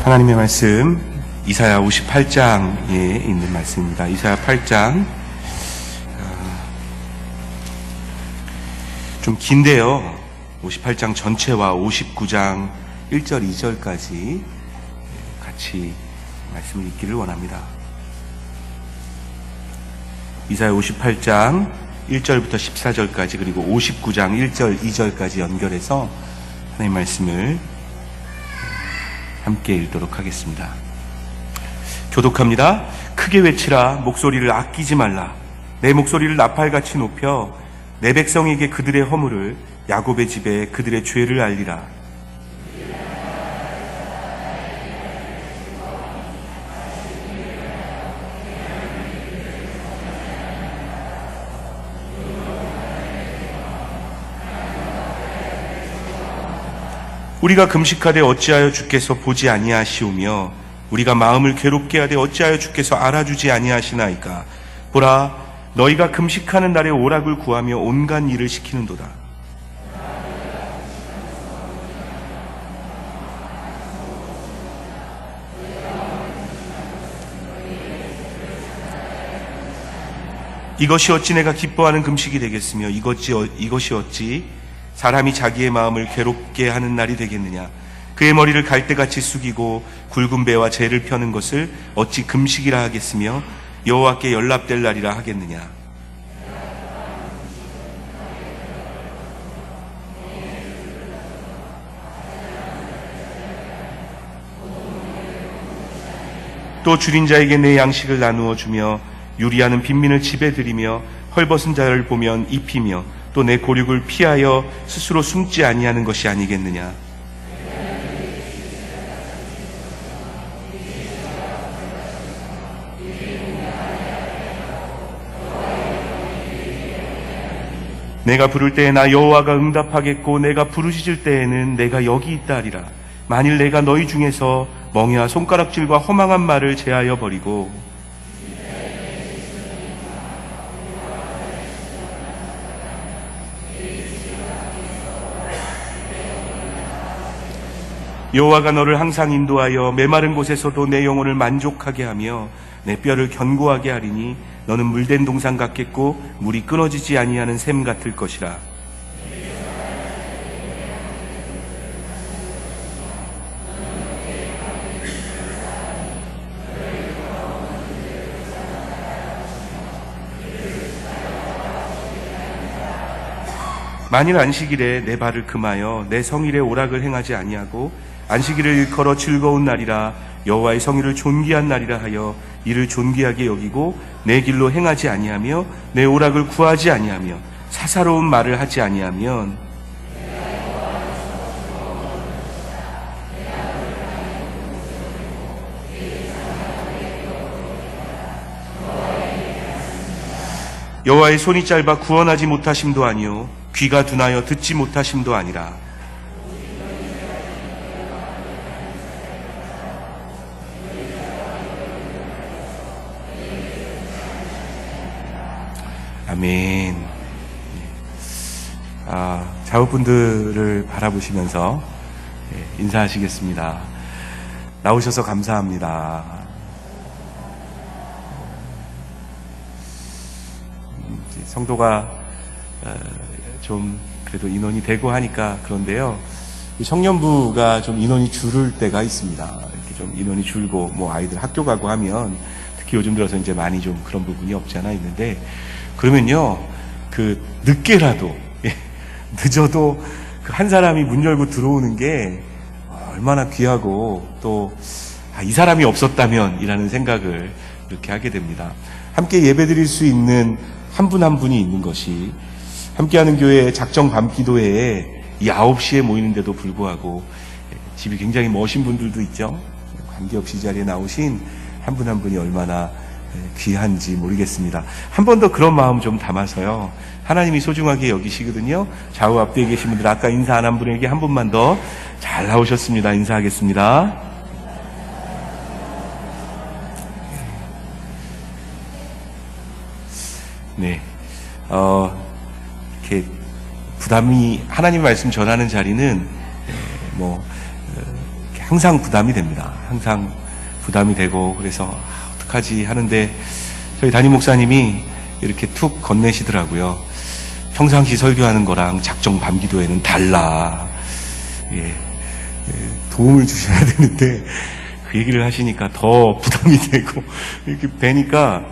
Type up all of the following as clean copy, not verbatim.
하나님의 말씀 이사야 58장에 있는 말씀입니다. 이사야 8장 좀 긴데요. 58장 전체와 59장 1절 2절까지 같이 말씀을 읽기를 원합니다. 이사야 58장 1절부터 14절까지 그리고 59장 1절 2절까지 연결해서 하나님의 말씀을 함께 읽도록 하겠습니다. 교독합니다. 크게 외치라. 목소리를 아끼지 말라. 내 목소리를 나팔같이 높여 내 백성에게 그들의 허물을, 야곱의 집에 그들의 죄를 알리라. 우리가 금식하되 어찌하여 주께서 보지 아니하시오며 우리가 마음을 괴롭게 하되 어찌하여 주께서 알아주지 아니하시나이까. 보라, 너희가 금식하는 날에 오락을 구하며 온갖 일을 시키는도다. 이것이 어찌 내가 기뻐하는 금식이 되겠으며 이것이 어찌 사람이 자기의 마음을 괴롭게 하는 날이 되겠느냐. 그의 머리를 갈대같이 숙이고 굵은 배와 재를 펴는 것을 어찌 금식이라 하겠으며 여호와께 연락될 날이라 하겠느냐. 또 줄인 자에게 내 양식을 나누어 주며 유리하는 빈민을 집에 들이며 헐벗은 자를 보면 입히며 또 내 고륙을 피하여 스스로 숨지 아니하는 것이 아니겠느냐. 내가 부를 때에 나 여호와가 응답하겠고 내가 부르짖을 때에는 내가 여기 있다 하리라. 만일 내가 너희 중에서 멍에와 손가락질과 허망한 말을 제하여 버리고 여호와가 너를 항상 인도하여 메마른 곳에서도 내 영혼을 만족하게 하며 내 뼈를 견고하게 하리니 너는 물된 동산 같겠고 물이 끊어지지 아니하는 샘 같을 것이라. 만일 안식일에 내 발을 금하여 내 성일에 오락을 행하지 아니하고 안식일을 일컬어 즐거운 날이라 여호와의 성일을 존귀한 날이라 하여 이를 존귀하게 여기고 내 길로 행하지 아니하며 내 오락을 구하지 아니하며 사사로운 말을 하지 아니하면 여호와의 손이 짧아 구원하지 못하심도 아니요 귀가 둔하여 듣지 못하심도 아니라. 아멘. 자우분들을 바라보시면서 인사하시겠습니다. 나오셔서 감사합니다. 성도가 좀 그래도 인원이 되고 하니까 그런데요. 청년부가 좀 인원이 줄을 때가 있습니다. 이렇게 좀 인원이 줄고 뭐 아이들 학교 가고 하면 특히 요즘 들어서 이제 많이 좀 그런 부분이 없지 않아 있는데 그러면요 늦게라도 늦어도 그 한 사람이 문 열고 들어오는 게 얼마나 귀하고 또 이 사람이 없었다면 이라는 생각을 이렇게 하게 됩니다. 함께 예배드릴 수 있는 한 분 한 분이 있는 것이 함께하는 교회 작정 밤기도회에 이 9시에 모이는데도 불구하고 집이 굉장히 멋진 분들도 있죠. 관계없이 자리에 나오신 한 분 한 분이 얼마나 귀한지 모르겠습니다. 한 번 더 그런 마음 좀 담아서요. 하나님이 소중하게 여기시거든요. 좌우 앞뒤에 계신 분들 아까 인사 안 한 분에게 한 분만 더 잘 나오셨습니다. 인사하겠습니다. 네, 이렇게 부담이 하나님 말씀 전하는 자리는 항상 부담이 됩니다. 항상 부담이 되고, 그래서 어떡하지 하는데 저희 담임 목사님이 이렇게 툭 건네시더라고요. 평상시 설교하는 거랑 작정 밤기도회는 달라. 도움을 주셔야 되는데 그 얘기를 하시니까 더 부담이 되고, 이렇게 뵈니까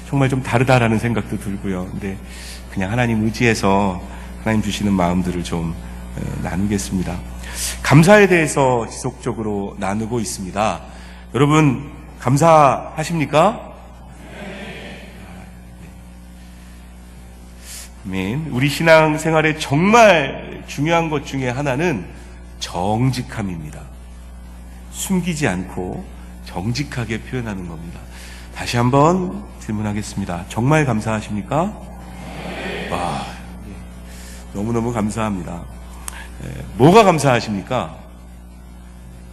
정말 좀 다르다라는 생각도 들고요. 근데 그냥 하나님 의지해서 하나님 주시는 마음들을 좀 나누겠습니다. 감사에 대해서 지속적으로 나누고 있습니다. 여러분 감사하십니까? 아멘. 우리 신앙생활에 정말 중요한 것 중에 하나는 정직함입니다. 숨기지 않고 정직하게 표현하는 겁니다. 다시 한번 질문하겠습니다. 정말 감사하십니까? 와, 너무너무 감사합니다. 뭐가 감사하십니까?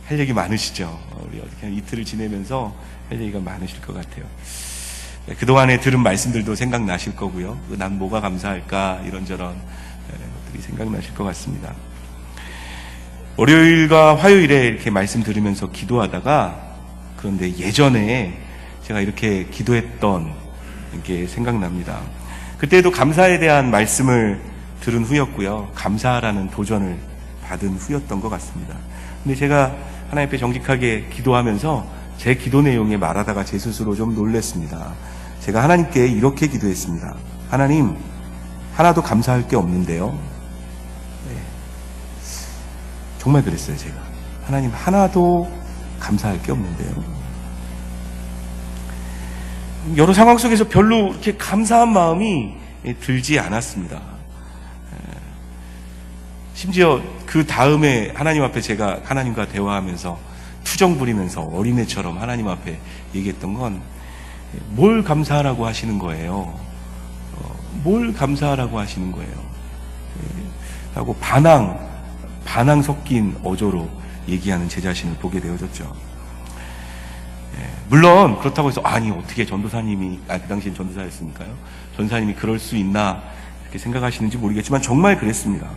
할 얘기 많으시죠? 우리 어떻게 이틀을 지내면서 할 얘기가 많으실 것 같아요. 그동안에 들은 말씀들도 생각나실 거고요. 난 뭐가 감사할까? 이런저런 것들이 생각나실 것 같습니다. 월요일과 화요일에 이렇게 말씀 들으면서 기도하다가, 그런데 예전에 제가 이렇게 기도했던 게 생각납니다. 그때도 감사에 대한 말씀을 들은 후였고요. 감사라는 도전을 받은 후였던 것 같습니다. 근데 제가 하나님 앞에 정직하게 기도하면서 제 기도 내용에 말하다가 제 스스로 좀 놀랐습니다. 제가 하나님께 이렇게 기도했습니다. 하나님, 하나도 감사할 게 없는데요. 정말 그랬어요, 제가. 하나님, 하나도 감사할 게 없는데요. 여러 상황 속에서 별로 이렇게 감사한 마음이 들지 않았습니다. 심지어 그 다음에 하나님 앞에 제가 하나님과 대화하면서 투정 부리면서 어린애처럼 하나님 앞에 얘기했던 건, 뭘 감사하라고 하시는 거예요? 뭘 감사하라고 하시는 거예요? 하고 반항 섞인 어조로 얘기하는 제 자신을 보게 되어졌죠. 물론 그렇다고 해서 아니 어떻게 전도사님이 그 당시엔 전도사였으니까요. 전도사님이 그럴 수 있나 이렇게 생각하시는지 모르겠지만 정말 그랬습니다.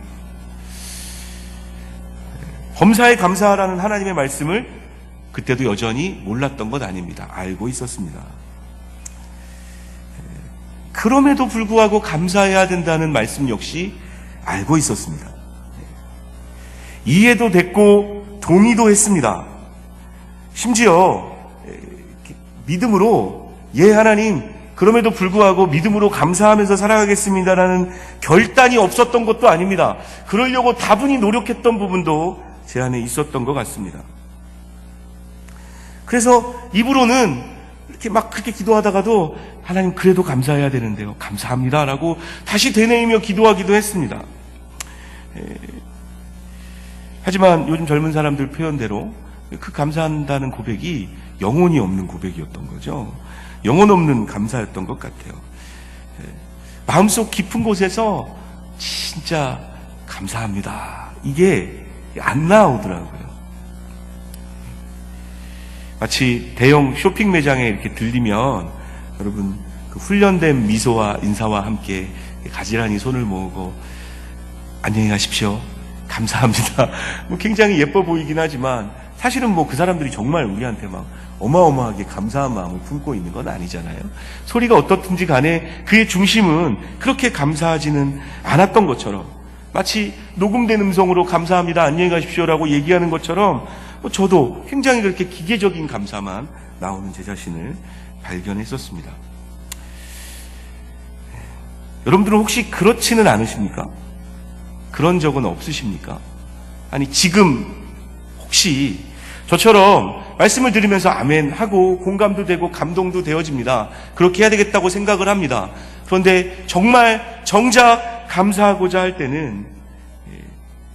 범사에 감사하라는 하나님의 말씀을 그때도 여전히 몰랐던 것 아닙니다. 알고 있었습니다. 그럼에도 불구하고 감사해야 된다는 말씀 역시 알고 있었습니다. 이해도 됐고 동의도 했습니다. 심지어 믿음으로 하나님, 그럼에도 불구하고 믿음으로 감사하면서 살아가겠습니다라는 결단이 없었던 것도 아닙니다. 그러려고 다분히 노력했던 부분도 제 안에 있었던 것 같습니다. 그래서 입으로는 이렇게 막 그렇게 기도하다가도 하나님 그래도 감사해야 되는데요. 감사합니다라고 다시 되뇌이며 기도하기도 했습니다. 하지만 요즘 젊은 사람들 표현대로 그 감사한다는 고백이 영혼이 없는 고백이었던 거죠. 영혼 없는 감사였던 것 같아요. 마음속 깊은 곳에서 진짜 감사합니다, 이게 안 나오더라고요. 마치 대형 쇼핑 매장에 이렇게 들리면 여러분 그 훈련된 미소와 인사와 함께 가지런히 손을 모으고 안녕히 가십시오, 감사합니다. 뭐 굉장히 예뻐 보이긴 하지만 사실은 뭐 그 사람들이 정말 우리한테 막 어마어마하게 감사한 마음을 품고 있는 건 아니잖아요. 소리가 어떻든지 간에 그의 중심은 그렇게 감사하지는 않았던 것처럼, 마치 녹음된 음성으로 감사합니다, 안녕히 가십시오라고 얘기하는 것처럼 저도 굉장히 그렇게 기계적인 감사만 나오는 제 자신을 발견했었습니다. 여러분들은 혹시 그렇지는 않으십니까? 그런 적은 없으십니까? 아니 지금 혹시 저처럼 말씀을 들으면서 아멘 하고 공감도 되고 감동도 되어집니다. 그렇게 해야 되겠다고 생각을 합니다. 그런데 정말 정작 감사하고자 할 때는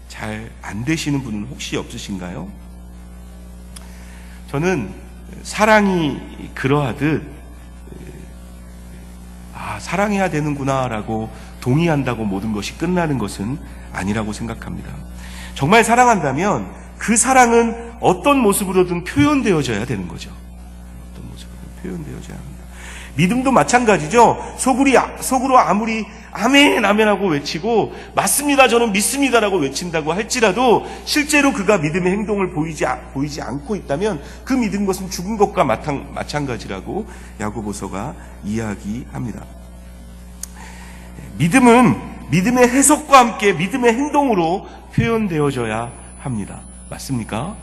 잘 안 되시는 분은 혹시 없으신가요? 저는 사랑이 그러하듯 사랑해야 되는구나 라고 동의한다고 모든 것이 끝나는 것은 아니라고 생각합니다. 정말 사랑한다면 그 사랑은 어떤 모습으로든 표현되어져야 되는 거죠. 어떤 모습으로든 표현되어져야 합니다. 믿음도 마찬가지죠. 속으로 아무리 아멘 아멘 하고 외치고 맞습니다 저는 믿습니다라고 외친다고 할지라도 실제로 그가 믿음의 행동을 보이지 않고 있다면 그 믿은 것은 죽은 것과 마찬가지라고 야고보서가 이야기합니다. 믿음은 믿음의 해석과 함께 믿음의 행동으로 표현되어져야 합니다. 맞습니까?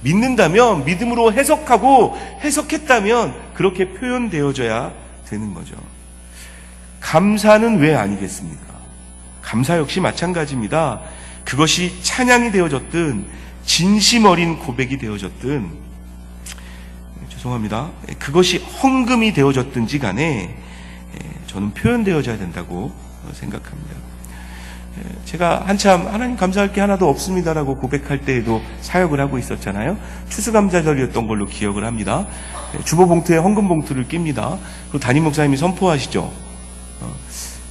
믿는다면 믿음으로 해석하고 해석했다면 그렇게 표현되어져야 되는 거죠. 감사는 왜 아니겠습니까? 감사 역시 마찬가지입니다. 그것이 찬양이 되어졌든 진심 어린 고백이 되어졌든 죄송합니다. 그것이 헌금이 되어졌든지 간에 저는 표현되어져야 된다고 생각합니다. 제가 한참 하나님 감사할 게 하나도 없습니다라고 고백할 때에도 사역을 하고 있었잖아요. 추수감사절이었던 걸로 기억을 합니다. 주보봉투에 헌금봉투를 낍니다. 그리고 담임 목사님이 선포하시죠.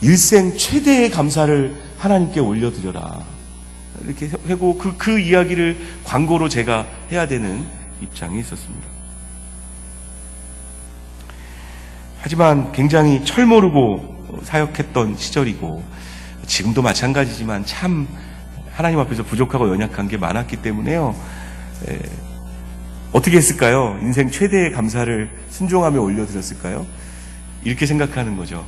일생 최대의 감사를 하나님께 올려드려라. 이렇게 하고 그 이야기를 광고로 제가 해야 되는 입장에 있었습니다. 하지만 굉장히 철모르고 사역했던 시절이고 지금도 마찬가지지만 참 하나님 앞에서 부족하고 연약한 게 많았기 때문에요. 어떻게 했을까요? 인생 최대의 감사를 순종하며 올려드렸을까요? 이렇게 생각하는 거죠.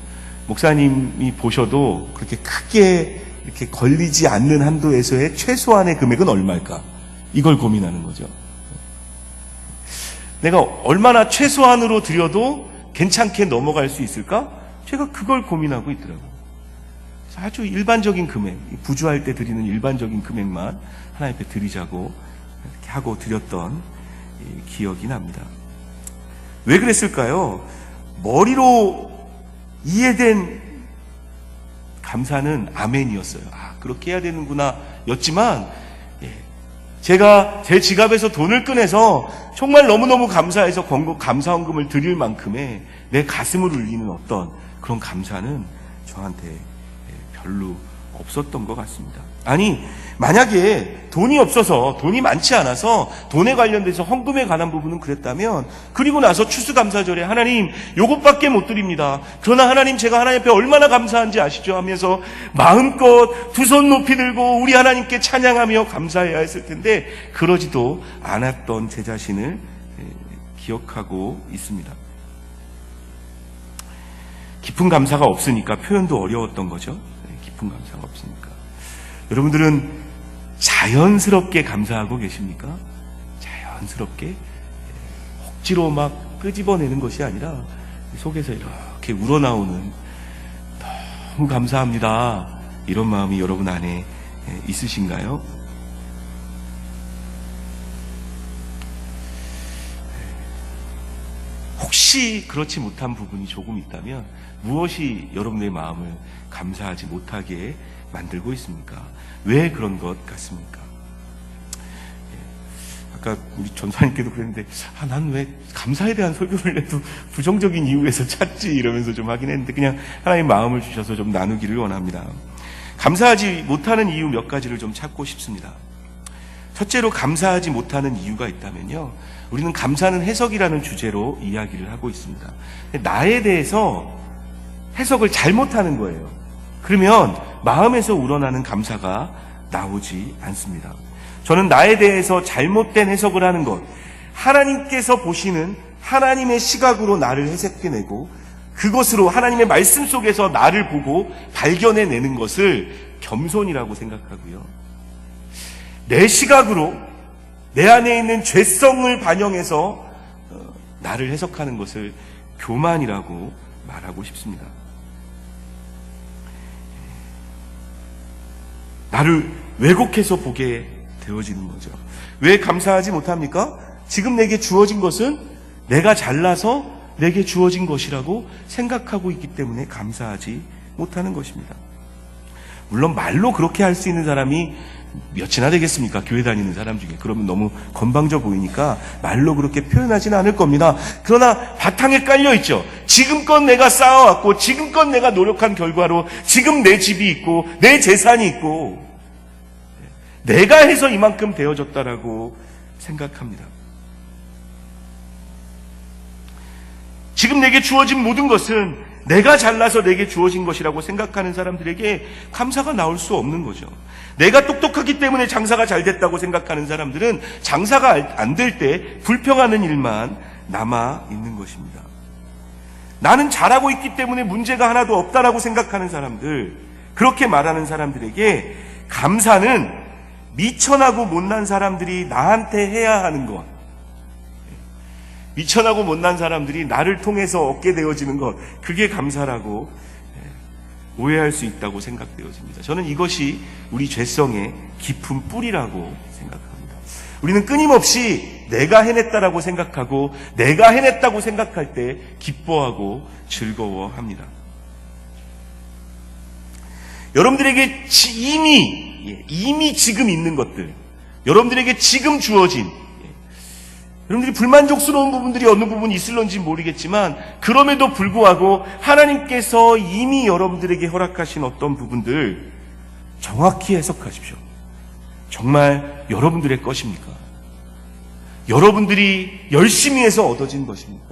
목사님이 보셔도 그렇게 크게 이렇게 걸리지 않는 한도에서의 최소한의 금액은 얼마일까? 이걸 고민하는 거죠. 내가 얼마나 최소한으로 드려도 괜찮게 넘어갈 수 있을까? 제가 그걸 고민하고 있더라고요. 아주 일반적인 금액, 부주할 때 드리는 일반적인 금액만 하나님 앞에 드리자고 이렇게 하고 드렸던 기억이 납니다. 왜 그랬을까요? 머리로 이해된 감사는 아멘이었어요. 그렇게 해야 되는구나 였지만 제가 제 지갑에서 돈을 꺼내서 정말 너무너무 감사해서 감사헌금을 드릴 만큼의 내 가슴을 울리는 어떤 그런 감사는 저한테 별로 없었던 것 같습니다. 아니, 만약에 돈이 없어서, 돈이 많지 않아서 돈에 관련돼서 헌금에 관한 부분은 그랬다면, 그리고 나서 추수감사절에 하나님 요것밖에 못 드립니다. 그러나 하나님 제가 하나님 앞에 얼마나 감사한지 아시죠? 하면서 마음껏 두 손 높이 들고 우리 하나님께 찬양하며 감사해야 했을 텐데 그러지도 않았던 제 자신을 기억하고 있습니다. 깊은 감사가 없으니까 표현도 어려웠던 거죠. 깊은 감사가 없으니까. 여러분들은 자연스럽게 감사하고 계십니까? 자연스럽게 억지로 막 끄집어내는 것이 아니라 속에서 이렇게 우러나오는 너무 감사합니다 이런 마음이 여러분 안에 있으신가요? 혹시 그렇지 못한 부분이 조금 있다면 무엇이 여러분의 마음을 감사하지 못하게 만들고 있습니까? 왜 그런 것 같습니까? 아까 우리 전사님께도 그랬는데 난 왜 감사에 대한 설교를 해도 부정적인 이유에서 찾지 이러면서 좀 하긴 했는데 그냥 하나님 마음을 주셔서 좀 나누기를 원합니다. 감사하지 못하는 이유 몇 가지를 좀 찾고 싶습니다. 첫째로 감사하지 못하는 이유가 있다면요, 우리는 감사는 해석이라는 주제로 이야기를 하고 있습니다. 나에 대해서 해석을 잘못하는 거예요. 그러면 마음에서 우러나는 감사가 나오지 않습니다. 저는 나에 대해서 잘못된 해석을 하는 것, 하나님께서 보시는 하나님의 시각으로 나를 해석해내고 그것으로 하나님의 말씀 속에서 나를 보고 발견해내는 것을 겸손이라고 생각하고요, 내 시각으로 내 안에 있는 죄성을 반영해서 나를 해석하는 것을 교만이라고 말하고 싶습니다. 나를 왜곡해서 보게 되어지는 거죠. 왜 감사하지 못합니까? 지금 내게 주어진 것은 내가 잘나서 내게 주어진 것이라고 생각하고 있기 때문에 감사하지 못하는 것입니다. 물론 말로 그렇게 할 수 있는 사람이 몇이나 되겠습니까? 교회 다니는 사람 중에. 그러면 너무 건방져 보이니까 말로 그렇게 표현하지는 않을 겁니다. 그러나 바탕에 깔려있죠. 지금껏 내가 쌓아왔고 지금껏 내가 노력한 결과로 지금 내 집이 있고 내 재산이 있고 내가 해서 이만큼 되어졌다라고 생각합니다. 지금 내게 주어진 모든 것은 내가 잘나서 내게 주어진 것이라고 생각하는 사람들에게 감사가 나올 수 없는 거죠. 내가 똑똑하기 때문에 장사가 잘 됐다고 생각하는 사람들은 장사가 안 될 때 불평하는 일만 남아 있는 것입니다. 나는 잘하고 있기 때문에 문제가 하나도 없다라고 생각하는 사람들, 그렇게 말하는 사람들에게 감사는 미천하고 못난 사람들이 나한테 해야 하는 것, 미천하고 못난 사람들이 나를 통해서 얻게 되어지는 것, 그게 감사라고 오해할 수 있다고 생각되어집니다. 저는 이것이 우리 죄성의 깊은 뿌리라고 생각합니다. 우리는 끊임없이 내가 해냈다라고 생각하고 내가 해냈다고 생각할 때 기뻐하고 즐거워합니다. 여러분들에게 이미 지금 있는 것들, 여러분들에게 지금 주어진, 여러분들이 불만족스러운 부분들이 어느 부분이 있을런지 모르겠지만 그럼에도 불구하고 하나님께서 이미 여러분들에게 허락하신 어떤 부분들 정확히 해석하십시오. 정말 여러분들의 것입니까? 여러분들이 열심히 해서 얻어진 것입니까?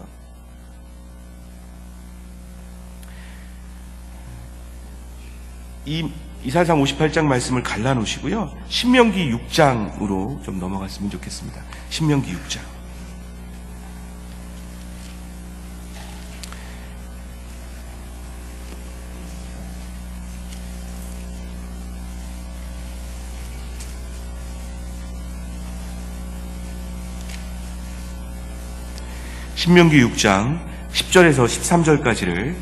이사야상 58장 말씀을 갈라놓으시고요, 신명기 6장으로 좀 넘어갔으면 좋겠습니다. 신명기 6장. 신명기 6장 10절에서 13절까지를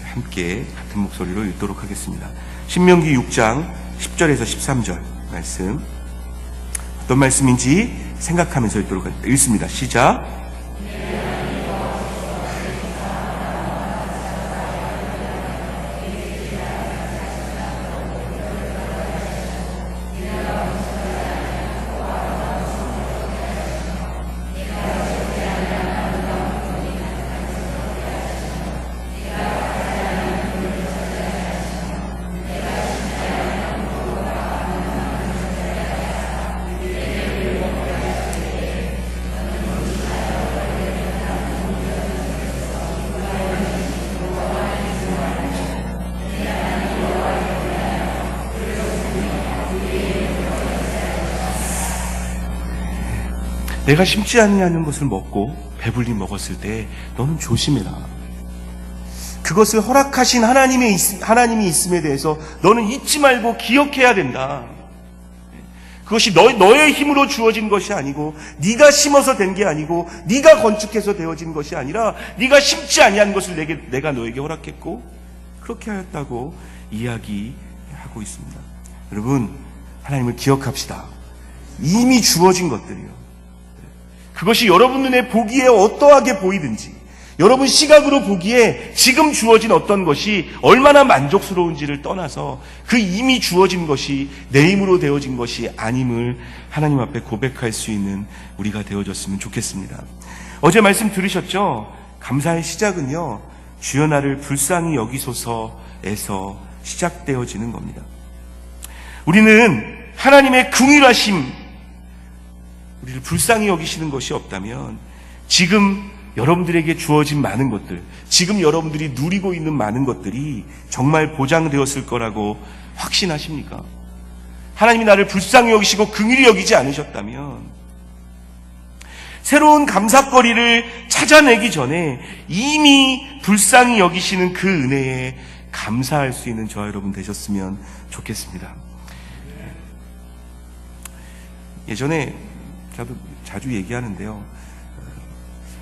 함께 같은 목소리로 읽도록 하겠습니다. 신명기 6장 10절에서 13절 말씀, 어떤 말씀인지 생각하면서 읽습니다. 시작. 내가 심지 않냐는 것을 먹고 배불리 먹었을 때 너는 조심해라. 그것을 허락하신 하나님이 있음에 대해서 너는 잊지 말고 기억해야 된다. 그것이 너의 힘으로 주어진 것이 아니고, 네가 심어서 된 게 아니고, 네가 건축해서 되어진 것이 아니라 네가 심지 아니한 것을 내가 너에게 허락했고 그렇게 하였다고 이야기하고 있습니다. 여러분, 하나님을 기억합시다. 이미 주어진 것들이요, 그것이 여러분 눈에 보기에 어떠하게 보이든지, 여러분 시각으로 보기에 지금 주어진 어떤 것이 얼마나 만족스러운지를 떠나서 그 이미 주어진 것이 내 힘으로 되어진 것이 아님을 하나님 앞에 고백할 수 있는 우리가 되어졌으면 좋겠습니다. 어제 말씀 들으셨죠? 감사의 시작은요, 주여 나를 불쌍히 여기소서에서 시작되어지는 겁니다. 우리는 하나님의 긍휼하심, 우리를 불쌍히 여기시는 것이 없다면 지금 여러분들에게 주어진 많은 것들, 지금 여러분들이 누리고 있는 많은 것들이 정말 보장되었을 거라고 확신하십니까? 하나님이 나를 불쌍히 여기시고 긍휼히 여기지 않으셨다면 새로운 감사거리를 찾아내기 전에 이미 불쌍히 여기시는 그 은혜에 감사할 수 있는 저와 여러분 되셨으면 좋겠습니다. 예전에 저도 자주 얘기하는데요,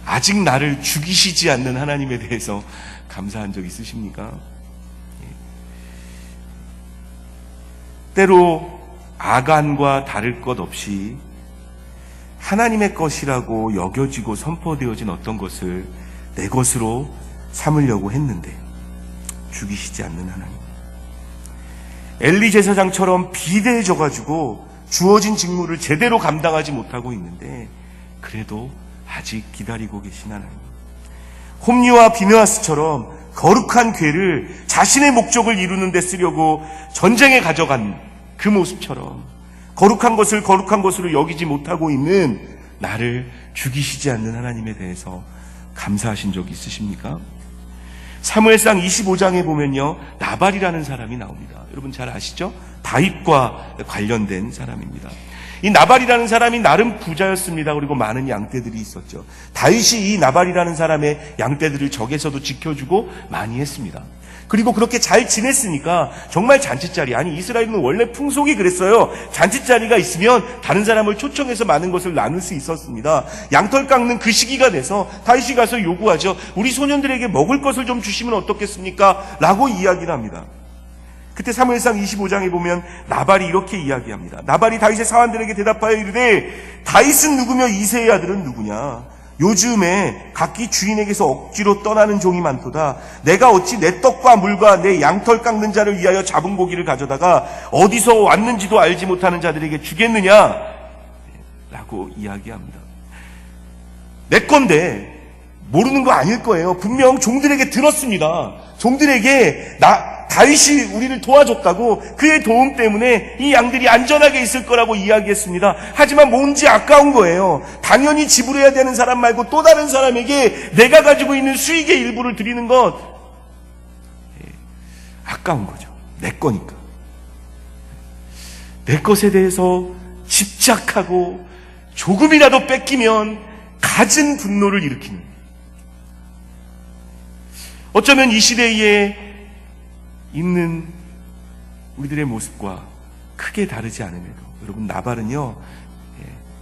아직 나를 죽이시지 않는 하나님에 대해서 감사한 적 있으십니까? 때로 아간과 다를 것 없이 하나님의 것이라고 여겨지고 선포되어진 어떤 것을 내 것으로 삼으려고 했는데 죽이시지 않는 하나님. 엘리 제사장처럼 비대해져가지고 주어진 직무를 제대로 감당하지 못하고 있는데 그래도 아직 기다리고 계신 하나님. 홈리와 비느하스처럼 거룩한 궤를 자신의 목적을 이루는 데 쓰려고 전쟁에 가져간 그 모습처럼 거룩한 것을 거룩한 것으로 여기지 못하고 있는 나를 죽이시지 않는 하나님에 대해서 감사하신 적 있으십니까? 사무엘상 25장에 보면요, 나발이라는 사람이 나옵니다. 여러분 잘 아시죠? 다윗과 관련된 사람입니다. 이 나발이라는 사람이 나름 부자였습니다. 그리고 많은 양떼들이 있었죠. 다윗이 이 나발이라는 사람의 양떼들을 적에서도 지켜주고 많이 했습니다. 그리고 그렇게 잘 지냈으니까 정말 잔치자리, 아니 이스라엘은 원래 풍속이 그랬어요. 잔치자리가 있으면 다른 사람을 초청해서 많은 것을 나눌 수 있었습니다. 양털 깎는 그 시기가 돼서 다윗이 가서 요구하죠. 우리 소년들에게 먹을 것을 좀 주시면 어떻겠습니까? 라고 이야기를 합니다. 그때 사무엘상 25장에 보면 나발이 이렇게 이야기합니다. 나발이 다윗의 사환들에게 대답하여 이르되 다윗은 누구며 이새의 아들은 누구냐? 요즘에 각기 주인에게서 억지로 떠나는 종이 많도다. 내가 어찌 내 떡과 물과 내 양털 깎는 자를 위하여 잡은 고기를 가져다가 어디서 왔는지도 알지 못하는 자들에게 주겠느냐? 라고 이야기합니다. 내 건데 모르는 거 아닐 거예요. 분명 종들에게 들었습니다. 종들에게 다윗이 우리를 도와줬다고, 그의 도움 때문에 이 양들이 안전하게 있을 거라고 이야기했습니다. 하지만 뭔지 아까운 거예요. 당연히 지불해야 되는 사람 말고 또 다른 사람에게 내가 가지고 있는 수익의 일부를 드리는 것, 아까운 거죠. 내 거니까. 내 것에 대해서 집착하고 조금이라도 뺏기면 갖은 분노를 일으키는, 어쩌면 이 시대에 있는 우리들의 모습과 크게 다르지 않음에도, 여러분 나발은요,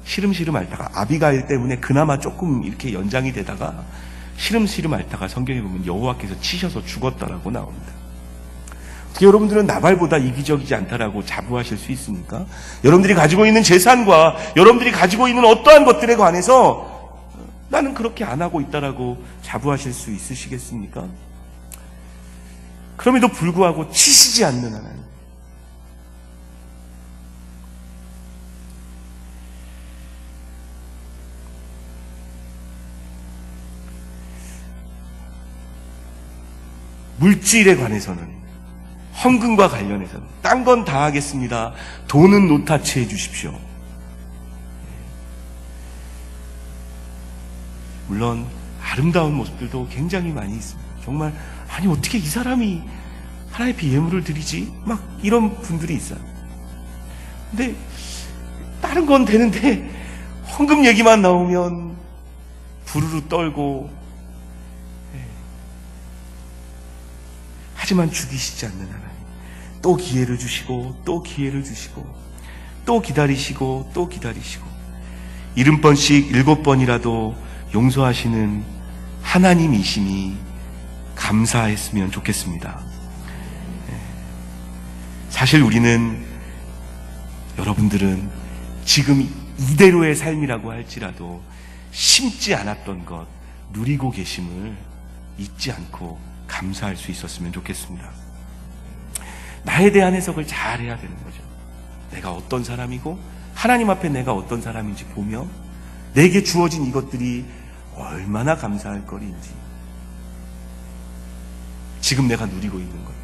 시름시름 앓다가, 아비가일 때문에 그나마 조금 이렇게 연장이 되다가 시름시름 앓다가 성경에 보면 여호와께서 치셔서 죽었다라고 나옵니다. 어떻게 여러분들은 나발보다 이기적이지 않다라고 자부하실 수 있습니까? 여러분들이 가지고 있는 재산과 여러분들이 가지고 있는 어떠한 것들에 관해서 나는 그렇게 안 하고 있다라고 자부하실 수 있으시겠습니까? 그럼에도 불구하고 치시지 않는 하나님. 물질에 관해서는, 헌금과 관련해서는 딴 건 다 하겠습니다. 돈은 노타치 해주십시오. 물론 아름다운 모습들도 굉장히 많이 있습니다. 정말 아니 어떻게 이 사람이 하나님 앞에 예물을 드리지? 막 이런 분들이 있어요. 근데 다른 건 되는데 헌금 얘기만 나오면 부르르 떨고, 하지만 죽이시지 않는 하나님, 또 기회를 주시고 또 기회를 주시고 또 기다리시고 또 기다리시고 70번씩 7번이라도 용서하시는 하나님이시니 감사했으면 좋겠습니다. 사실 우리는, 여러분들은 지금 이대로의 삶이라고 할지라도 심지 않았던 것 누리고 계심을 잊지 않고 감사할 수 있었으면 좋겠습니다. 나에 대한 해석을 잘 해야 되는 거죠. 내가 어떤 사람이고 하나님 앞에 내가 어떤 사람인지 보며 내게 주어진 이것들이 얼마나 감사할 거리인지, 지금 내가 누리고 있는 것들.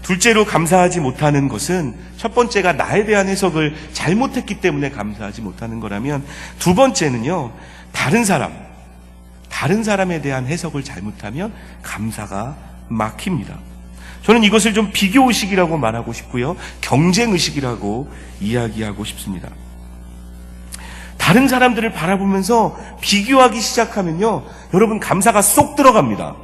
둘째로 감사하지 못하는 것은, 첫 번째가 나에 대한 해석을 잘못했기 때문에 감사하지 못하는 거라면, 두 번째는요, 다른 사람에 대한 해석을 잘못하면 감사가 막힙니다. 저는 이것을 좀 비교의식이라고 말하고 싶고요, 경쟁의식이라고 이야기하고 싶습니다. 다른 사람들을 바라보면서 비교하기 시작하면요, 여러분 감사가 쏙 들어갑니다.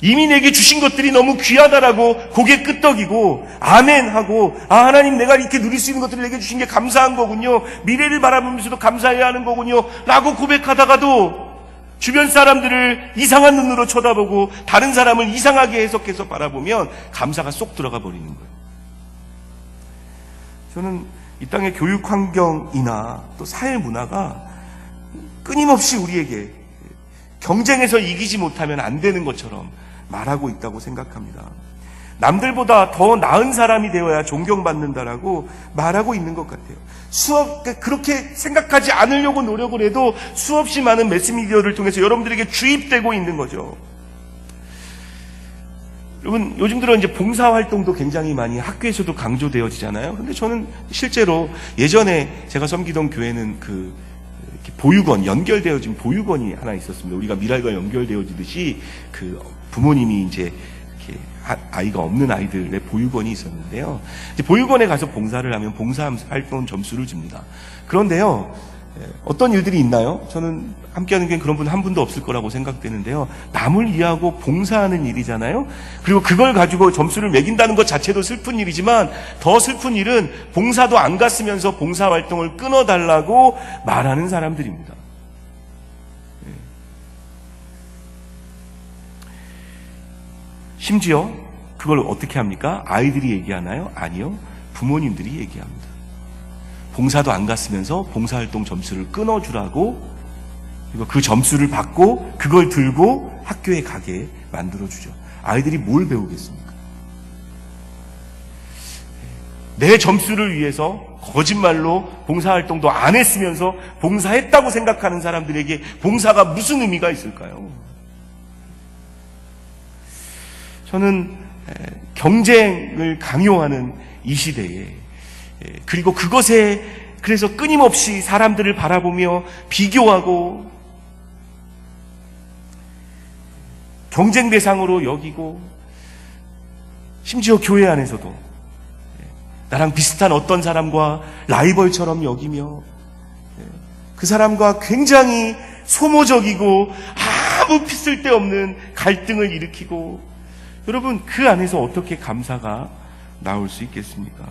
이미 내게 주신 것들이 너무 귀하다라고 고개 끄덕이고 아멘 하고, 아 하나님 내가 이렇게 누릴 수 있는 것들을 내게 주신 게 감사한 거군요, 미래를 바라보면서도 감사해야 하는 거군요 라고 고백하다가도 주변 사람들을 이상한 눈으로 쳐다보고 다른 사람을 이상하게 해석해서 바라보면 감사가 쏙 들어가 버리는 거예요. 저는 이 땅의 교육 환경이나 또 사회 문화가 끊임없이 우리에게 경쟁에서 이기지 못하면 안 되는 것처럼 말하고 있다고 생각합니다. 남들보다 더 나은 사람이 되어야 존경받는다라고 말하고 있는 것 같아요. 그렇게 생각하지 않으려고 노력을 해도 수없이 많은 매스미디어를 통해서 여러분들에게 주입되고 있는 거죠. 여러분, 요즘 들어 이제 봉사활동도 굉장히 많이 학교에서도 강조되어지잖아요. 근데 저는 실제로 예전에 제가 섬기던 교회는 이렇게 보육원, 연결되어진 보육원이 하나 있었습니다. 우리가 미랄과 연결되어지듯이 그 부모님이 이제 이렇게 아이가 없는 아이들의 보육원이 있었는데요. 이제 보육원에 가서 봉사를 하면 봉사활동 점수를 줍니다. 그런데요, 어떤 일들이 있나요? 저는 함께하는 게 그런 분 한 분도 없을 거라고 생각되는데요. 남을 위하고 봉사하는 일이잖아요. 그리고 그걸 가지고 점수를 매긴다는 것 자체도 슬픈 일이지만 더 슬픈 일은 봉사도 안 갔으면서 봉사활동을 끊어달라고 말하는 사람들입니다. 심지어 그걸 어떻게 합니까? 아이들이 얘기하나요? 아니요. 부모님들이 얘기합니다. 봉사도 안 갔으면서 봉사활동 점수를 끊어주라고, 그리고 그 점수를 받고 그걸 들고 학교에 가게 만들어주죠. 아이들이 뭘 배우겠습니까? 내 점수를 위해서 거짓말로 봉사활동도 안 했으면서 봉사했다고 생각하는 사람들에게 봉사가 무슨 의미가 있을까요? 저는 경쟁을 강요하는 이 시대에, 그리고 그것에 그래서 끊임없이 사람들을 바라보며 비교하고 경쟁 대상으로 여기고, 심지어 교회 안에서도 나랑 비슷한 어떤 사람과 라이벌처럼 여기며 그 사람과 굉장히 소모적이고 아무 쓸데없는 갈등을 일으키고, 여러분 그 안에서 어떻게 감사가 나올 수 있겠습니까?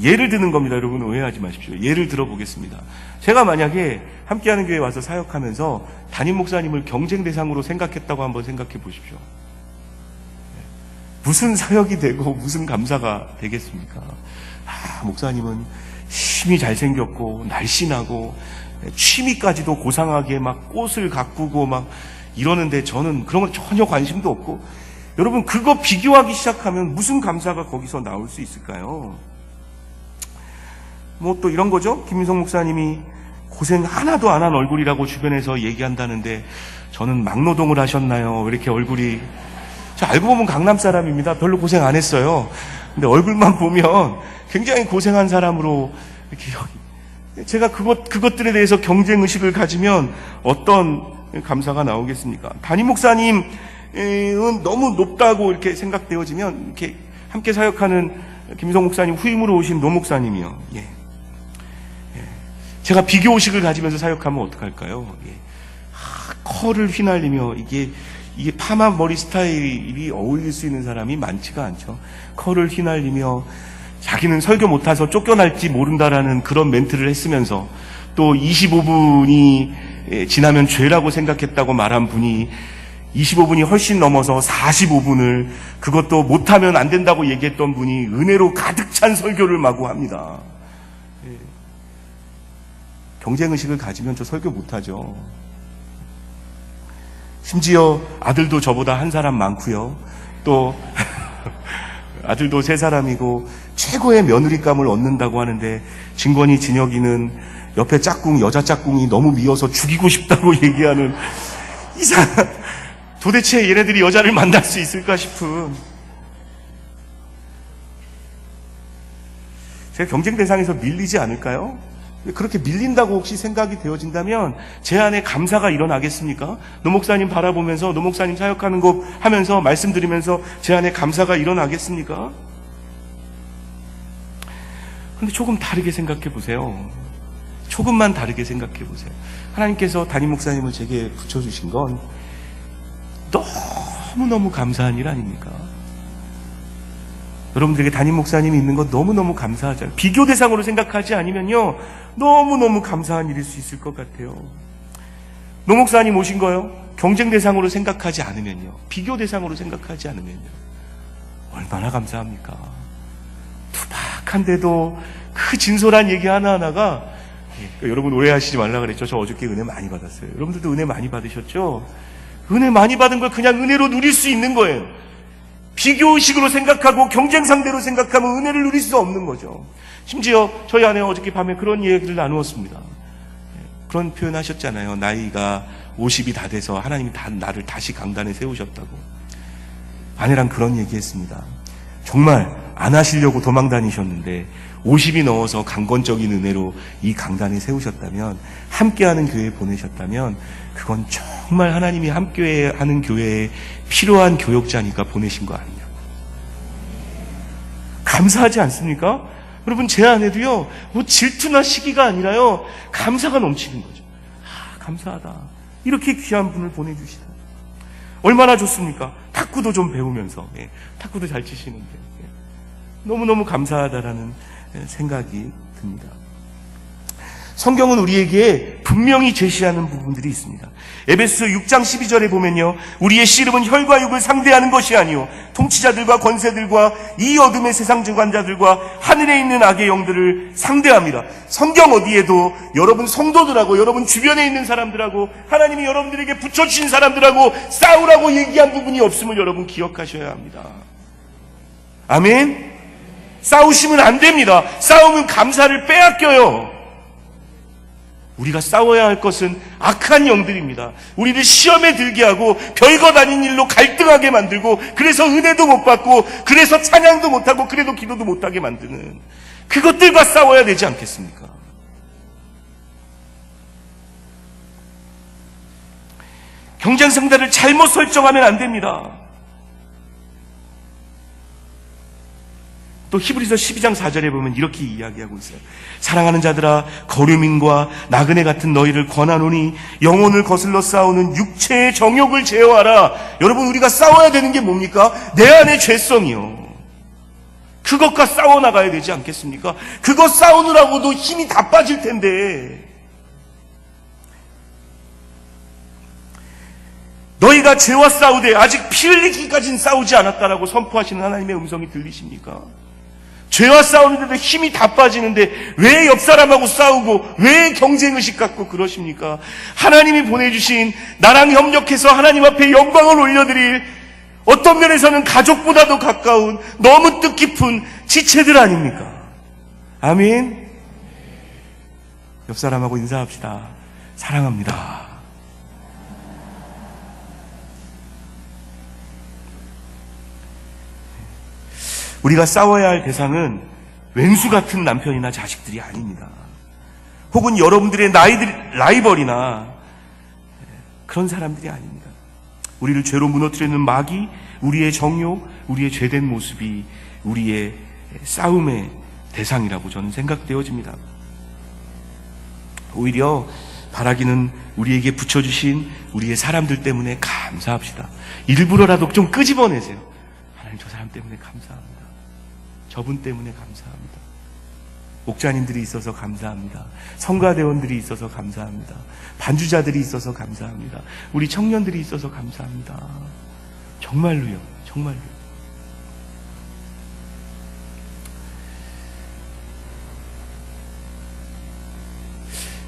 예를 드는 겁니다. 여러분 오해하지 마십시오. 예를 들어보겠습니다. 제가 만약에 함께하는 교회에 와서 사역하면서 담임 목사님을 경쟁 대상으로 생각했다고 한번 생각해 보십시오. 무슨 사역이 되고 무슨 감사가 되겠습니까? 목사님은 힘이 잘생겼고 날씬하고 취미까지도 고상하게 막 꽃을 가꾸고 막 이러는데 저는 그런 건 전혀 관심도 없고, 여러분 그거 비교하기 시작하면 무슨 감사가 거기서 나올 수 있을까요? 뭐 또 이런 거죠. 김민성 목사님이 고생 하나도 안 한 얼굴이라고 주변에서 얘기한다는데 저는 막노동을 하셨나요? 왜 이렇게 얼굴이, 저 알고 보면 강남 사람입니다. 별로 고생 안 했어요. 근데 얼굴만 보면 굉장히 고생한 사람으로 이렇게 제가 그것들에 대해서 경쟁의식을 가지면 어떤 감사가 나오겠습니까? 담임 목사님은 너무 높다고 이렇게 생각되어지면, 이렇게 함께 사역하는 김민성 목사님 후임으로 오신 노 목사님이요. 제가 비교의식을 가지면서 사역하면 어떡할까요? 컬을 휘날리며, 이게 파마 머리 스타일이 어울릴 수 있는 사람이 많지가 않죠. 컬을 휘날리며 자기는 설교 못해서 쫓겨날지 모른다라는 그런 멘트를 했으면서, 또 25분이 지나면 죄라고 생각했다고 말한 분이 25분이 훨씬 넘어서 45분을 그것도 못하면 안 된다고 얘기했던 분이 은혜로 가득 찬 설교를 마구 합니다. 경쟁의식을 가지면 저 설교 못하죠. 심지어 아들도 저보다 한 사람 많고요. 또 아들도 3사람이고 최고의 며느리감을 얻는다고 하는데, 진권이 진혁이는 옆에 짝꿍, 여자 짝꿍이 너무 미워서 죽이고 싶다고 얘기하는, 이상한, 도대체 얘네들이 여자를 만날 수 있을까 싶은. 제가 경쟁 대상에서 밀리지 않을까요? 그렇게 밀린다고 혹시 생각이 되어진다면 제 안에 감사가 일어나겠습니까? 노 목사님 바라보면서, 노 목사님 사역하는 거 하면서 말씀드리면서 제 안에 감사가 일어나겠습니까? 근데 조금 다르게 생각해 보세요. 조금만 다르게 생각해 보세요. 하나님께서 담임 목사님을 제게 붙여주신 건 너무너무 감사한 일 아닙니까? 여러분들에게 담임 목사님이 있는 것 너무너무 감사하잖아요. 비교 대상으로 생각하지 않으면요, 너무너무 감사한 일일 수 있을 것 같아요. 노 목사님 오신 거요, 경쟁 대상으로 생각하지 않으면요, 비교 대상으로 생각하지 않으면요, 얼마나 감사합니까? 투박한데도 그 진솔한 얘기 하나하나가, 그러니까 여러분 오해하시지 말라 그랬죠. 저 어저께 은혜 많이 받았어요. 여러분들도 은혜 많이 받으셨죠? 은혜 많이 받은 걸 그냥 은혜로 누릴 수 있는 거예요. 비교의식으로 생각하고 경쟁 상대로 생각하면 은혜를 누릴 수 없는 거죠. 심지어 저희 아내가 어저께 밤에 그런 얘기를 나누었습니다. 그런 표현 하셨잖아요. 나이가 50이 다 돼서 하나님이 나를 다시 강단에 세우셨다고. 아내랑 그런 얘기 했습니다. 정말 안 하시려고 도망 다니셨는데 50이 넘어서 강권적인 은혜로 이 강단에 세우셨다면, 함께하는 교회에 보내셨다면 그건 정말 하나님이 함께하는 교회에 필요한 교역자니까 보내신 거 아니냐. 감사하지 않습니까? 여러분, 제 안에도요, 뭐 질투나 시기가 아니라요, 감사가 넘치는 거죠. 감사하다. 이렇게 귀한 분을 보내주시다. 얼마나 좋습니까? 탁구도 좀 배우면서, 탁구도 잘 치시는데, 너무너무 감사하다라는 생각이 듭니다. 성경은 우리에게 분명히 제시하는 부분들이 있습니다. 에베소 6장 12절에 보면요, 우리의 씨름은 혈과 육을 상대하는 것이 아니요 통치자들과 권세들과 이 어둠의 세상 주관자들과 하늘에 있는 악의 영들을 상대합니다. 성경 어디에도 여러분 성도들하고 여러분 주변에 있는 사람들하고 하나님이 여러분들에게 붙여주신 사람들하고 싸우라고 얘기한 부분이 없음을 여러분 기억하셔야 합니다. 아멘? 싸우시면 안 됩니다. 싸우면 감사를 빼앗겨요. 우리가 싸워야 할 것은 악한 영들입니다. 우리를 시험에 들게 하고 별것 아닌 일로 갈등하게 만들고, 그래서 은혜도 못 받고, 그래서 찬양도 못하고, 그래도 기도도 못하게 만드는 그것들과 싸워야 되지 않겠습니까? 경쟁 상대를 잘못 설정하면 안 됩니다. 또 히브리서 12장 4절에 보면 이렇게 이야기하고 있어요. 사랑하는 자들아, 거류민과 나그네 같은 너희를 권하노니 영혼을 거슬러 싸우는 육체의 정욕을 제어하라. 여러분, 우리가 싸워야 되는 게 뭡니까? 내 안의 죄성이요. 그것과 싸워나가야 되지 않겠습니까? 그것 싸우느라고도 힘이 다 빠질 텐데, 너희가 죄와 싸우되 아직 피 흘리기까지는 싸우지 않았다라고 선포하시는 하나님의 음성이 들리십니까? 죄와 싸우는데도 힘이 다 빠지는데 왜 옆 사람하고 싸우고 왜 경쟁의식 갖고 그러십니까? 하나님이 보내주신, 나랑 협력해서 하나님 앞에 영광을 올려드릴, 어떤 면에서는 가족보다도 가까운 너무 뜻깊은 지체들 아닙니까? 아멘. 옆 사람하고 인사합시다. 사랑합니다. 우리가 싸워야 할 대상은 왼수 같은 남편이나 자식들이 아닙니다. 혹은 여러분들의 라이벌이나 그런 사람들이 아닙니다. 우리를 죄로 무너뜨리는 마귀, 우리의 정욕, 우리의 죄된 모습이 우리의 싸움의 대상이라고 저는 생각되어집니다. 오히려 바라기는 우리에게 붙여주신 우리의 사람들 때문에 감사합시다. 일부러라도 좀 끄집어내세요. 하나님, 저 사람 때문에 감사합니다. 저분 때문에 감사합니다. 목자님들이 있어서 감사합니다. 성가대원들이 있어서 감사합니다. 반주자들이 있어서 감사합니다. 우리 청년들이 있어서 감사합니다. 정말로요. 정말로.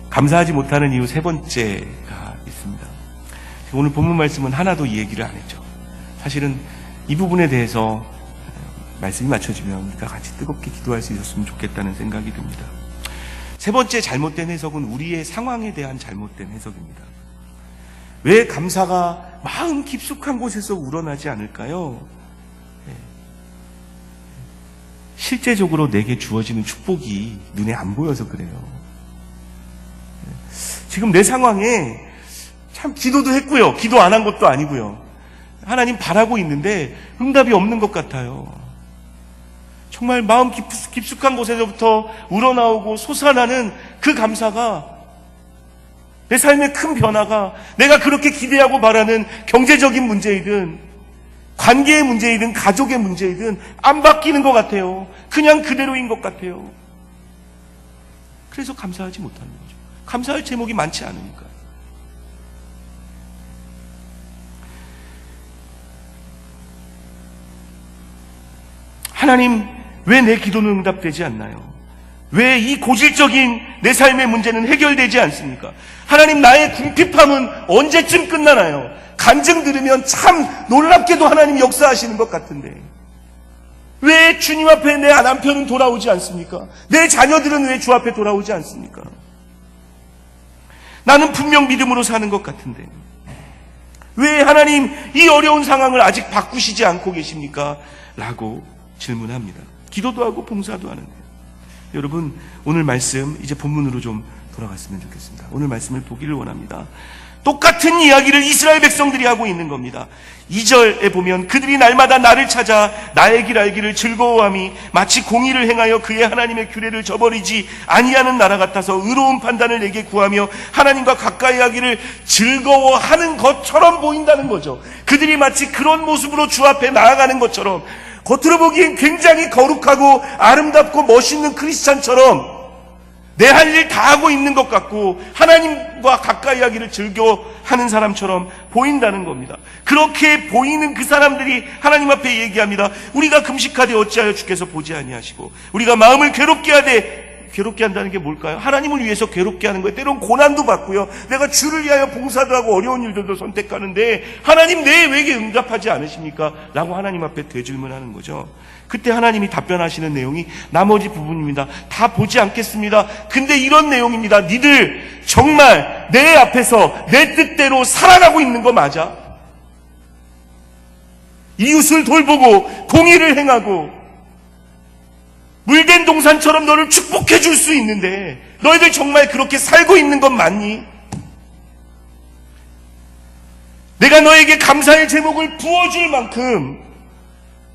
감사하지 못하는 이유 세 번째가 있습니다. 오늘 본문 말씀은 하나도 이 얘기를 안 했죠. 사실은 이 부분에 대해서 말씀이 맞춰지면 우리가 같이 뜨겁게 기도할 수 있었으면 좋겠다는 생각이 듭니다. 세 번째 잘못된 해석은 우리의 상황에 대한 잘못된 해석입니다. 왜 감사가 마음 깊숙한 곳에서 우러나지 않을까요? 실제적으로 내게 주어지는 축복이 눈에 안 보여서 그래요. 지금 내 상황에 참 기도도 했고요. 기도 안 한 것도 아니고요. 하나님 바라고 있는데 응답이 없는 것 같아요. 정말 마음 깊숙한 곳에서부터 우러나오고 솟아나는 그 감사가, 내 삶의 큰 변화가 내가 그렇게 기대하고 바라는 경제적인 문제이든 관계의 문제이든 가족의 문제이든 안 바뀌는 것 같아요. 그냥 그대로인 것 같아요. 그래서 감사하지 못하는 거죠. 감사할 제목이 많지 않으니까. 하나님, 왜 내 기도는 응답되지 않나요? 왜 이 고질적인 내 삶의 문제는 해결되지 않습니까? 하나님, 나의 궁핍함은 언제쯤 끝나나요? 간증 들으면 참 놀랍게도 하나님 역사하시는 것 같은데 왜 주님 앞에 내 남편은 돌아오지 않습니까? 내 자녀들은 왜 주 앞에 돌아오지 않습니까? 나는 분명 믿음으로 사는 것 같은데 왜 하나님 이 어려운 상황을 아직 바꾸시지 않고 계십니까? 라고 질문합니다. 기도도 하고 봉사도 하는데. 여러분, 오늘 말씀 이제 본문으로 좀 돌아갔으면 좋겠습니다. 오늘 말씀을 보기를 원합니다. 똑같은 이야기를 이스라엘 백성들이 하고 있는 겁니다. 2절에 보면 그들이 날마다 나를 찾아 나의 길 알기를 즐거워함이 마치 공의를 행하여 그의 하나님의 규례를 저버리지 아니하는 나라 같아서 의로운 판단을 내게 구하며 하나님과 가까이 하기를 즐거워하는 것처럼 보인다는 거죠. 그들이 마치 그런 모습으로 주 앞에 나아가는 것처럼, 겉으로 보기엔 굉장히 거룩하고 아름답고 멋있는 크리스찬처럼 내 할 일 다 하고 있는 것 같고 하나님과 가까이 하기를 즐겨하는 사람처럼 보인다는 겁니다. 그렇게 보이는 그 사람들이 하나님 앞에 얘기합니다. 우리가 금식하되 어찌하여 주께서 보지 아니하시고, 우리가 마음을 괴롭게 하되, 괴롭게 한다는 게 뭘까요? 하나님을 위해서 괴롭게 하는 거예요. 때론 고난도 받고요, 내가 주를 위하여 봉사도 하고 어려운 일들도 선택하는데 하나님 내 외게 응답하지 않으십니까? 라고 하나님 앞에 되질문하는 거죠. 그때 하나님이 답변하시는 내용이 나머지 부분입니다. 다 보지 않겠습니다. 근데 이런 내용입니다. 니들 정말 내 앞에서 내 뜻대로 살아가고 있는 거 맞아? 이웃을 돌보고 공의를 행하고 물된 동산처럼 너를 축복해 줄 수 있는데 너희들 정말 그렇게 살고 있는 건 맞니? 내가 너에게 감사의 제목을 부어줄 만큼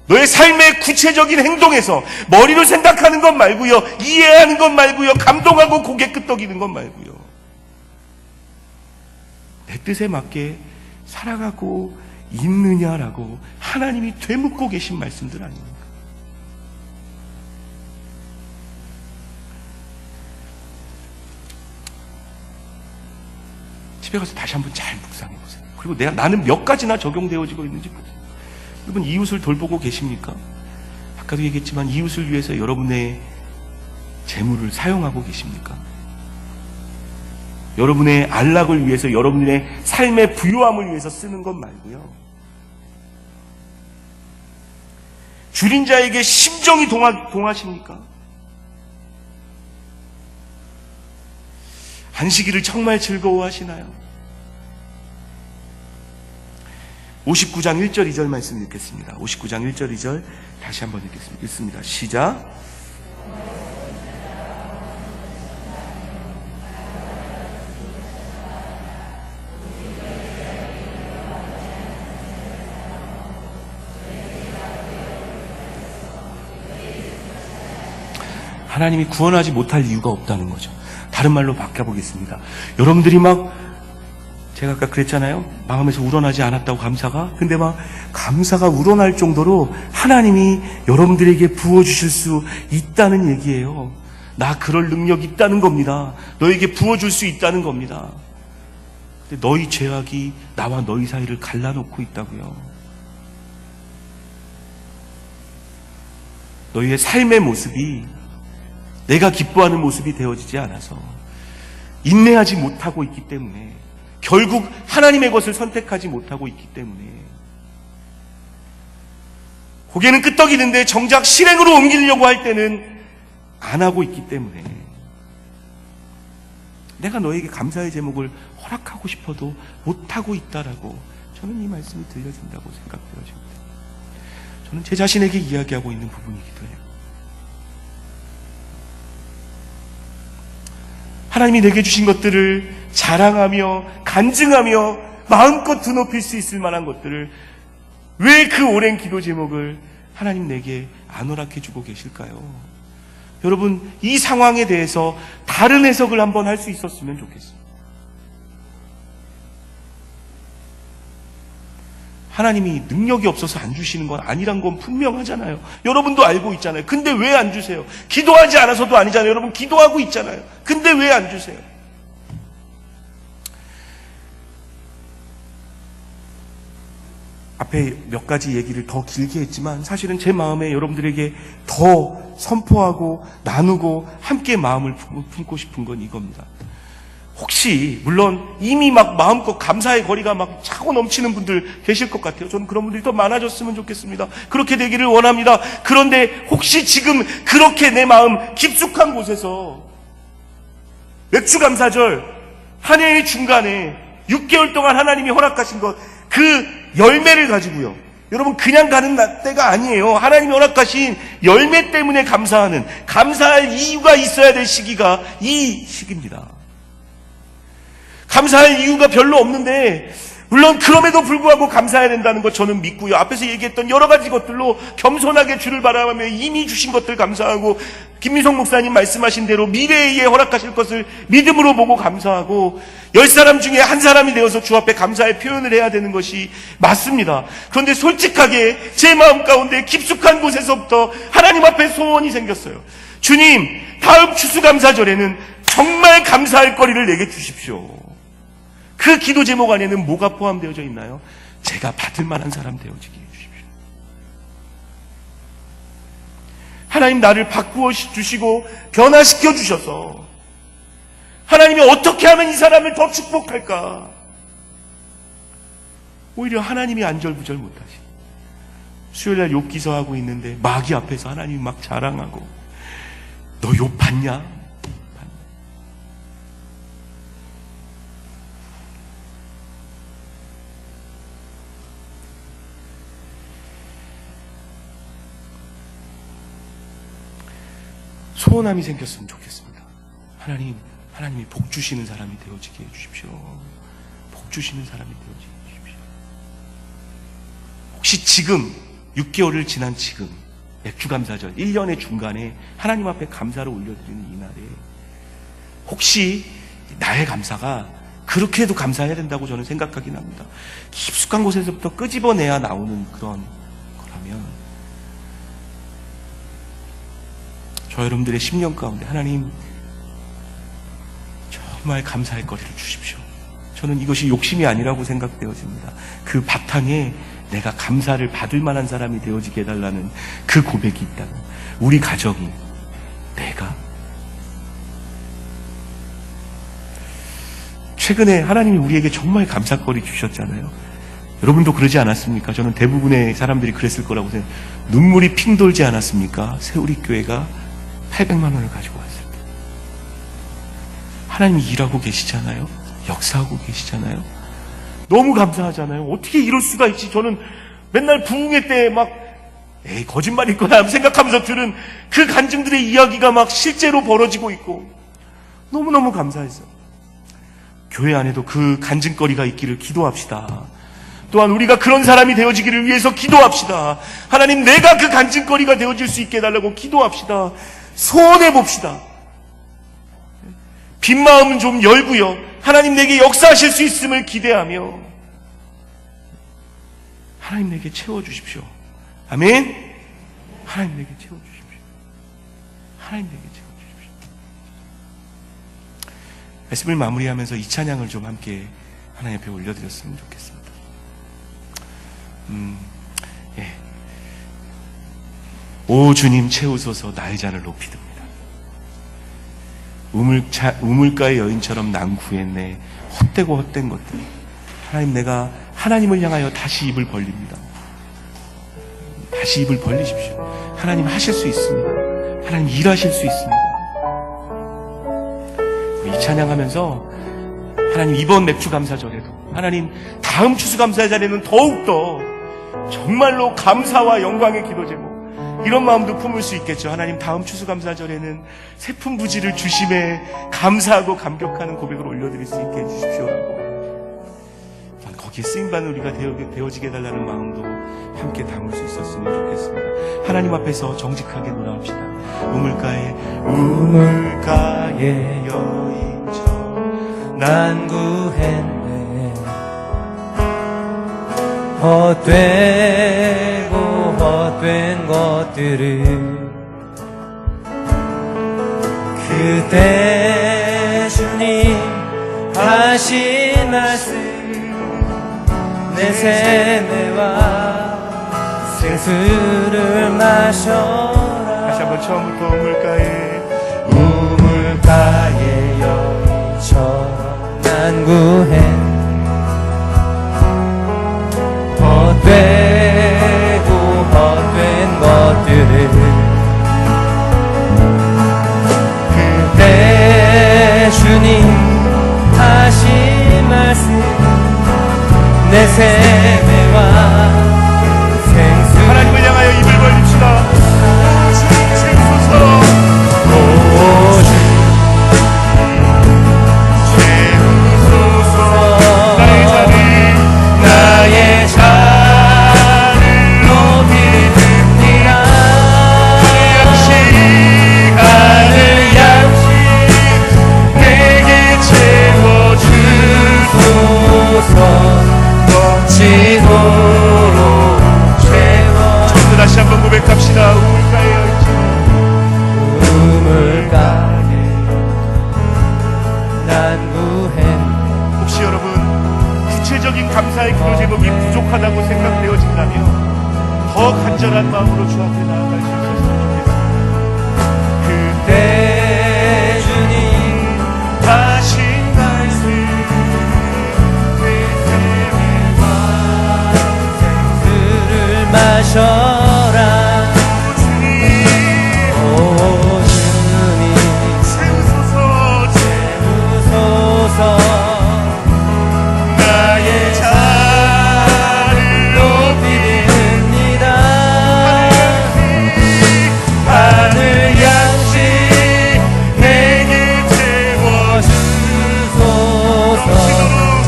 너의 삶의 구체적인 행동에서 머리로 생각하는 것 말고요, 이해하는 것 말고요, 감동하고 고개 끄덕이는 것 말고요, 내 뜻에 맞게 살아가고 있느냐라고 하나님이 되묻고 계신 말씀들 아닙니까? 집에 가서 다시 한번 잘 묵상해 보세요. 그리고 나는 몇 가지나 적용되어지고 있는지 보세요. 여러분, 이웃을 돌보고 계십니까? 아까도 얘기했지만 이웃을 위해서 여러분의 재물을 사용하고 계십니까? 여러분의 안락을 위해서, 여러분의 삶의 부요함을 위해서 쓰는 것 말고요, 줄인 자에게 심정이 동하십니까? 안식일을 정말 즐거워하시나요? 59장 1절 2절 말씀 읽겠습니다. 59장 1절 2절 다시 한번 읽습니다. 시작. 하나님이 구원하지 못할 이유가 없다는 거죠. 다른 말로 바꿔보겠습니다. 여러분들이 제가 아까 그랬잖아요. 마음에서 우러나지 않았다고 감사가. 근데 감사가 우러날 정도로 하나님이 여러분들에게 부어주실 수 있다는 얘기예요. 나 그럴 능력이 있다는 겁니다. 너에게 부어줄 수 있다는 겁니다. 근데 너희 죄악이 나와 너희 사이를 갈라놓고 있다고요. 너희의 삶의 모습이 내가 기뻐하는 모습이 되어지지 않아서 인내하지 못하고 있기 때문에, 결국 하나님의 것을 선택하지 못하고 있기 때문에, 고개는 끄덕이는데 정작 실행으로 옮기려고 할 때는 안 하고 있기 때문에, 내가 너에게 감사의 제목을 허락하고 싶어도 못하고 있다라고 저는 이 말씀이 들려진다고 생각되어집니다. 저는 제 자신에게 이야기하고 있는 부분이기도 해요. 하나님이 내게 주신 것들을 자랑하며 간증하며 마음껏 드높일 수 있을 만한 것들을 왜 그 오랜 기도 제목을 하나님 내게 안 허락해 주고 계실까요? 여러분, 이 상황에 대해서 다른 해석을 한번 할 수 있었으면 좋겠어요. 하나님이 능력이 없어서 안 주시는 건 아니란 건 분명하잖아요. 여러분도 알고 있잖아요. 근데 왜 안 주세요? 기도하지 않아서도 아니잖아요. 여러분 기도하고 있잖아요. 근데 왜 안 주세요? 앞에 몇 가지 얘기를 더 길게 했지만 사실은 제 마음에 여러분들에게 더 선포하고 나누고 함께 마음을 품고 싶은 건 이겁니다. 혹시 물론 이미 마음껏 감사의 거리가 차고 넘치는 분들 계실 것 같아요. 저는 그런 분들이 더 많아졌으면 좋겠습니다. 그렇게 되기를 원합니다. 그런데 혹시 지금 그렇게 내 마음 깊숙한 곳에서 맥주감사절 한 해의 중간에 6개월 동안 하나님이 허락하신 것, 그 열매를 가지고요, 여러분 그냥 가는 때가 아니에요. 하나님이 허락하신 열매 때문에 감사하는, 감사할 이유가 있어야 될 시기가 이 시기입니다. 감사할 이유가 별로 없는데 물론 그럼에도 불구하고 감사해야 된다는 것 저는 믿고요. 앞에서 얘기했던 여러 가지 것들로 겸손하게 주를 바라보며 이미 주신 것들 감사하고, 김미성 목사님 말씀하신 대로 미래에 허락하실 것을 믿음으로 보고 감사하고, 10사람 중에 한 사람이 되어서 주 앞에 감사의 표현을 해야 되는 것이 맞습니다. 그런데 솔직하게 제 마음 가운데 깊숙한 곳에서부터 하나님 앞에 소원이 생겼어요. 주님, 다음 추수감사절에는 정말 감사할 거리를 내게 주십시오. 그 기도 제목 안에는 뭐가 포함되어져 있나요? 제가 받을 만한 사람 되어지게 해주십시오. 하나님 나를 바꾸어 주시고 변화시켜 주셔서 하나님이 어떻게 하면 이 사람을 더 축복할까? 오히려 하나님이 안절부절 못하시. 수요일날 욥 기서하고 있는데 마귀 앞에서 하나님이 막 자랑하고, 너 욥 봤냐? 소원함이 생겼으면 좋겠습니다. 하나님이 복 주시는 사람이 되어지게 해주십시오. 복 주시는 사람이 되어지게 해주십시오. 혹시 지금 6개월을 지난 지금 맥주감사절 1년의 중간에 하나님 앞에 감사를 올려드리는 이 날에 혹시 나의 감사가 그렇게 해도 감사해야 된다고 저는 생각하긴 합니다. 깊숙한 곳에서부터 끄집어내야 나오는 그런 거라면 저 여러분들의 10년 가운데 하나님 정말 감사의 거리를 주십시오. 저는 이것이 욕심이 아니라고 생각되어집니다. 그 바탕에 내가 감사를 받을 만한 사람이 되어지게 해달라는 그 고백이 있다면, 우리 가정이, 내가 최근에 하나님이 우리에게 정말 감사거리 주셨잖아요. 여러분도 그러지 않았습니까? 저는 대부분의 사람들이 그랬을 거라고 생각해요. 눈물이 핑 돌지 않았습니까? 세우리교회가 800만 원을 가지고 왔을 때. 하나님이 일하고 계시잖아요. 역사하고 계시잖아요. 너무 감사하잖아요. 어떻게 이럴 수가 있지? 저는 맨날 부흥회 때 막 에이 거짓말일 거야 생각하면서 들은 그 간증들의 이야기가 막 실제로 벌어지고 있고 너무너무 감사했어요. 교회 안에도 그 간증거리가 있기를 기도합시다. 또한 우리가 그런 사람이 되어지기를 위해서 기도합시다. 하나님, 내가 그 간증거리가 되어질 수 있게 해달라고 기도합시다. 소원해 봅시다. 빈 마음은 좀 열고요, 하나님 내게 역사하실 수 있음을 기대하며 하나님 내게 채워주십시오. 아멘. 하나님 내게 채워주십시오. 하나님 내게 채워주십시오. 말씀을 마무리하면서 이 찬양을 좀 함께 하나님 앞에 올려드렸으면 좋겠습니다. 예. 오 주님 채우소서 나의 잔을 높이 듭니다. 우물가의 여인처럼 난 구했네. 헛되고 헛된 것들. 하나님, 내가 하나님을 향하여 다시 입을 벌립니다. 다시 입을 벌리십시오. 하나님 하실 수 있습니다. 하나님 일하실 수 있습니다. 이 찬양하면서 하나님 이번 맥주 감사절에도, 하나님 다음 추수감사절에는 더욱더 정말로 감사와 영광의 기도 제목, 이런 마음도 품을 수 있겠죠. 하나님 다음 추수감사절에는 세품부지를 주심에 감사하고 감격하는 고백을 올려드릴 수 있게 해주십시오라고, 거기에 쓰임받는 우리가 되어지게 해달라는 마음도 함께 담을 수 있었으면 좋겠습니다. 하나님 앞에서 정직하게 돌아옵시다. 우물가의 여인처럼 난 구했네. 헛되고 헛된 것들을 그대 주님 하신 말씀 내 세매와 생수를 마셔라. 다시 한번 처음부터 우물가의 여인처럼 난 구했네. 헛되고 헛된 것들을 그대 주님 하신 말씀 내 세매와 난 구했네. 혹시 여러분 구체적인 감사의 기도 제목이 부족하다고 생각되어진다면 더 간절한 마음으로 주 앞에 나아갈 수 있었으면 좋겠습니다. 그때 주님 하신 말씀 내 술을 마셔라. 오 주님 세우소서 세우소서. 나의 자를 높이립니다. 하늘 양식 내게 주소서.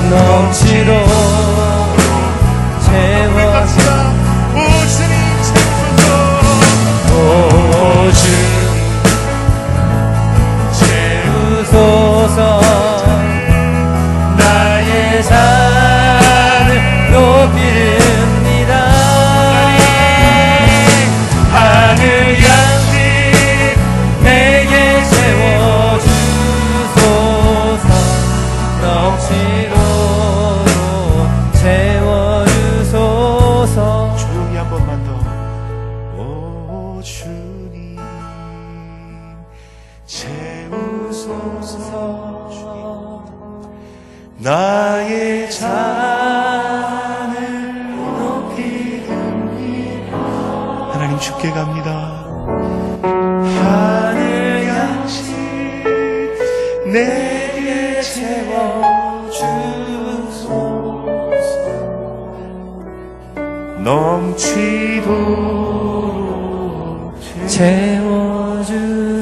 넘치도록 채워서. 오 주님 채우소서 오 주님 채우소서. 나의 산을 높이립니다. 하늘 양식 내게 채워주소서. 넘치도록 채워주소서. 조용히 한 번만 더. 오 주님 채우소서. 나의 잔을 높이렵니다. 하나님 주께 갑니다. 하늘 양식 내게 채워주소서. 넘치도록 채워주소서.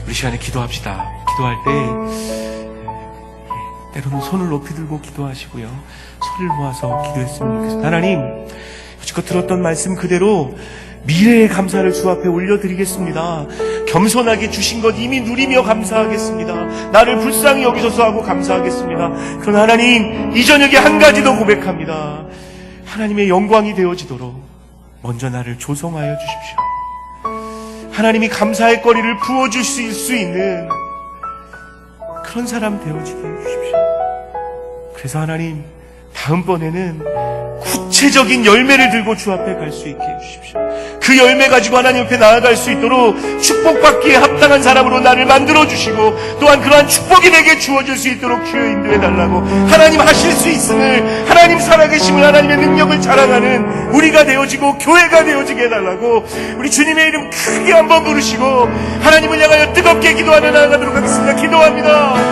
우리 시간에 기도합시다. 기도할 때 때로는 손을 높이 들고 기도하시고요, 소리를 모아서 기도했으면 좋겠습니다. 하나님, 여지껏 들었던 말씀 그대로 미래의 감사를 주 앞에 올려드리겠습니다. 겸손하게 주신 것 이미 누리며 감사하겠습니다. 나를 불쌍히 여기셔서 하고 감사하겠습니다. 그러나 하나님, 이 저녁에 한 가지 더 고백합니다. 하나님의 영광이 되어지도록 먼저 나를 조성하여 주십시오. 하나님이 감사의 거리를 부어주실 수 있는 그런 사람 되어지게 해주십시오. 그래서 하나님, 다음번에는 구체적인 열매를 들고 주 앞에 갈 수 있게 해주십시오. 그 열매 가지고 하나님 옆에 나아갈 수 있도록 축복받기에 합당한 사람으로 나를 만들어주시고, 또한 그러한 축복이 내게 주어질 수 있도록 주여 인도해달라고, 하나님 하실 수 있음을, 하나님 살아계심을, 하나님의 능력을 자랑하는 우리가 되어지고 교회가 되어지게 해달라고 우리 주님의 이름 크게 한번 부르시고 하나님을 향하여 뜨겁게 기도하며 나아가도록 하겠습니다. 기도합니다.